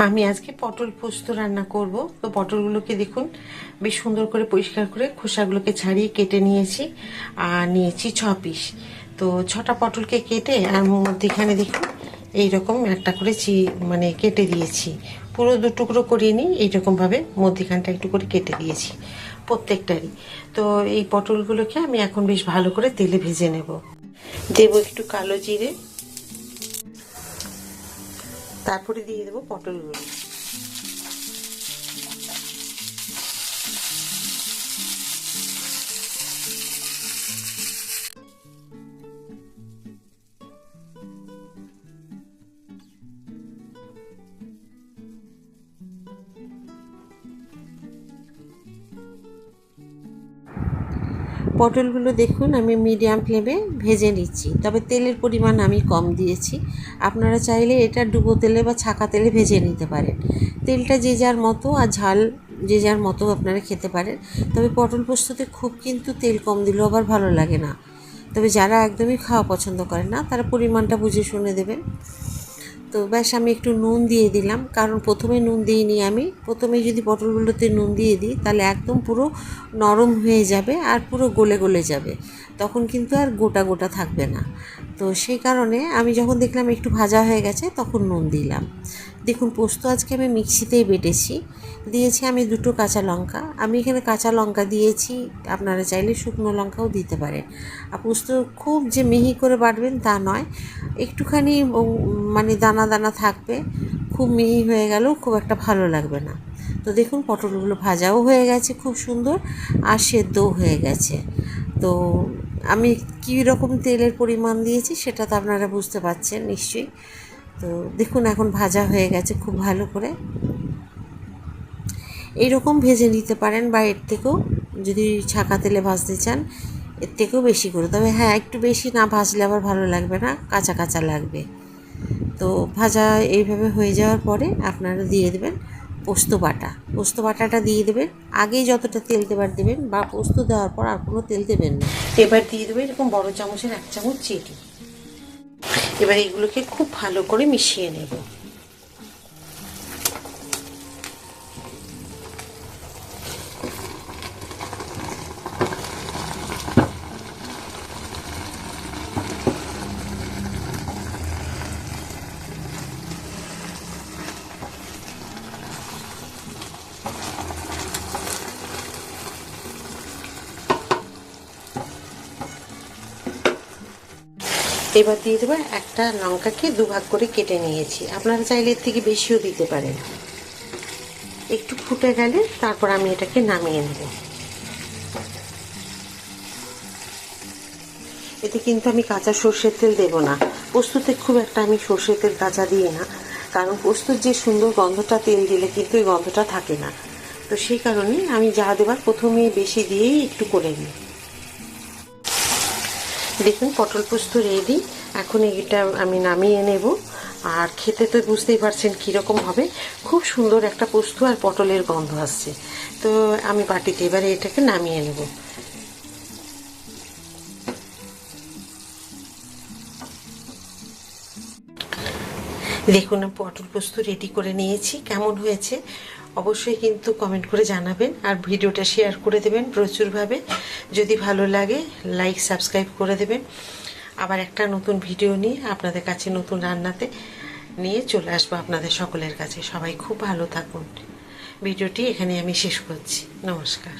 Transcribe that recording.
আমি আজকে পটল পোস্ত রান্না করব। তো পটলগুলোকে দেখুন বেশ সুন্দর করে পরিষ্কার করে খোসাগুলোকে ছাড়িয়ে কেটে নিয়েছি, আর নিয়েছি 6 পিস। তো 6টা পটলকে কেটে আর মধ্যেখানে দেখুন এইরকম একটা করে মানে কেটে দিয়েছি। পুরো 2 টুকরো করিনি, এইরকমভাবে মধ্যেখানটা একটু করে কেটে দিয়েছি প্রত্যেকটারই। তো এই পটলগুলোকে আমি এখন বেশ ভালো করে তেলে ভেজে নেব। দেব একটু কালো জিরে, তারপরে দিয়ে দেবো পটলগুলো। পটলগুলো দেখুন আমি মিডিয়াম ফ্লেমে ভেজে নিচ্ছি, তবে তেলের পরিমাণ আমি কম দিয়েছি। আপনারা চাইলে এটা ডুবো তেলে বা ছাকা তেলে ভেজে নিতে পারেন। তেলটা যে যার মতো আর ঝাল যে যার মতো আপনারা খেতে পারেন। তবে পটল পোস্ততে খুব কিন্তু তেল কম দিলেও আবার ভালো লাগে না। তবে যারা একদমই খাওয়া পছন্দ করেন না তারা পরিমাণটা বুঝে শুনে দেবেন। তো ব্যাস আমি একটু নুন দিয়ে দিলাম, কারণ প্রথমে নুন দিইনি। আমি প্রথমে যদি পটলগুলোতে নুন দিয়ে দিই তাহলে একদম পুরো নরম হয়ে যাবে আর পুরো গলে গলে যাবে, তখন কিন্তু আর গোটা গোটা থাকবে না। তো সেই কারণে আমি যখন দেখলাম একটু ভাজা হয়ে গেছে তখন নুন দিলাম। দেখুন পোস্ত আজকে আমি মিক্সিতেই বেটেছি। দিয়েছি আমি 2টো কাঁচা লঙ্কা। আমি এখানে কাঁচা লঙ্কা দিয়েছি, আপনারা চাইলে শুকনো লঙ্কাও দিতে পারেন। আর পোস্ত খুব যে মিহি করে বাটবেন তা নয়, একটুখানি মানে দানা দানা থাকবে। খুব মিহি হয়ে গেলেও খুব একটা ভালো লাগবে না। তো দেখুন পটলগুলো ভাজাও হয়ে গেছে খুব সুন্দর, আর সেদ্ধও হয়ে গেছে। তো আমি কী রকম তেলের পরিমাণ দিয়েছি সেটা তো আপনারা বুঝতে পারছেন নিশ্চয়ই। তো দেখুন এখন ভাজা হয়ে গেছে খুব ভালো করে। এইরকম ভেজে নিতে পারেন, বা এর থেকেও যদি ছাকা তেলে ভাজতে চান এর থেকেও বেশি করে। তবে হ্যাঁ, একটু বেশি না ভাজলে আবার ভালো লাগবে না, কাঁচা কাঁচা লাগবে। তো ভাজা এইভাবে হয়ে যাওয়ার পরে আপনারা দিয়ে দেবেন পোস্ত বাটা। পোস্ত বাটাটা দিয়ে দেবেন, আগেই যতটা তেল দেবার দেবেন, বা পোস্ত দেওয়ার পর আর কোনো তেল দেবেন না। এবার দিয়ে দেবেন এরকম বড় চামচের 1 চামচ চিনি। এবার এগুলোকে খুব ভালো করে মিশিয়ে নেব। এবার দিয়ে দেবো একটা লঙ্কাকে 2 ভাগ করে কেটে নিয়েছি। আপনারা চাইলে এর থেকে বেশিও দিতে পারেন। একটু ফুটে গেলে তারপর আমি এটাকে নামিয়ে নেব। এতে কিন্তু আমি কাঁচা সর্ষের তেল দেব না। পোস্ততে খুব একটা আমি সর্ষের তেল কাঁচা দিই না, কারণ পোস্তর যে সুন্দর গন্ধটা তেল দিলে কিন্তু ওই গন্ধটা থাকে না। তো সেই কারণে আমি যা দেবার প্রথমে বেশি দিয়েই একটু করে নিই। দেখুন পটল পোস্ত রেডি। এখন এটা আমি নামিয়ে নেব। আর খেতে তো বুঝতেই পারছেন কীরকম হবে। খুব সুন্দর একটা পোস্ত আর পটলের গন্ধ আসছে। তো আমি বাটিতে এবারে এটাকে নামিয়ে নেব। দেখুন পটল পোস্ত রেডি করে নিয়েছি। কেমন হয়েছে অবশ্যই কিন্তু কমেন্ট করে জানাবেন, আর ভিডিওটা শেয়ার করে দেবেন প্রচুরভাবে। যদি ভালো লাগে লাইক সাবস্ক্রাইব করে দেবেন। আবার একটা নতুন ভিডিও নিয়ে আপনাদের কাছে নতুন রান্নাতে নিয়ে চলে আসবো আপনাদের সকলের কাছে। সবাই খুব ভালো থাকুন। ভিডিওটি এখানে আমি শেষ করছি। নমস্কার।